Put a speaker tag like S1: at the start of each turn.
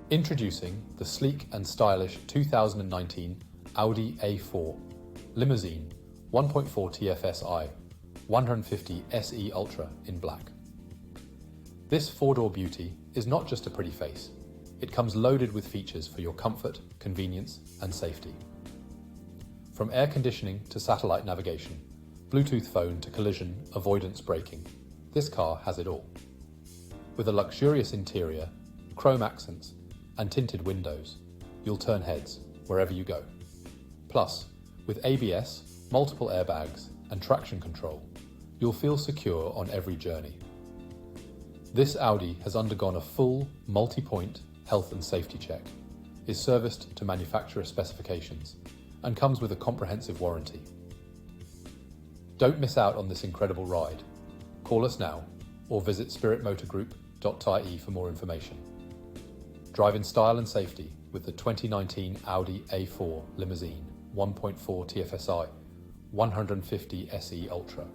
S1: Introducing the sleek and stylish 2019 Audi A4 Limousine 1.4tfsi 150 SE Ultra in black. This four-door beauty is not just a pretty face, it comes loaded with features for your comfort, convenience and safety. From air conditioning to satellite navigation, Bluetooth phone to collision avoidance braking, this car has it all. With a luxurious interior, chrome accents and tinted windows, you'll turn heads wherever you go. Plus, with ABS, multiple airbags and traction control, you'll feel secure on every journey. This Audi has undergone a full, multi-point health and safety check, is serviced to manufacturer specifications, and comes with a comprehensive warranty. Don't miss out on this incredible ride. Call us now or visit spiritmotorgroup.ie for more information. Drive in style and safety with the 2019 Audi A4 Limousine 1.4 TFSI 150 SE Ultra.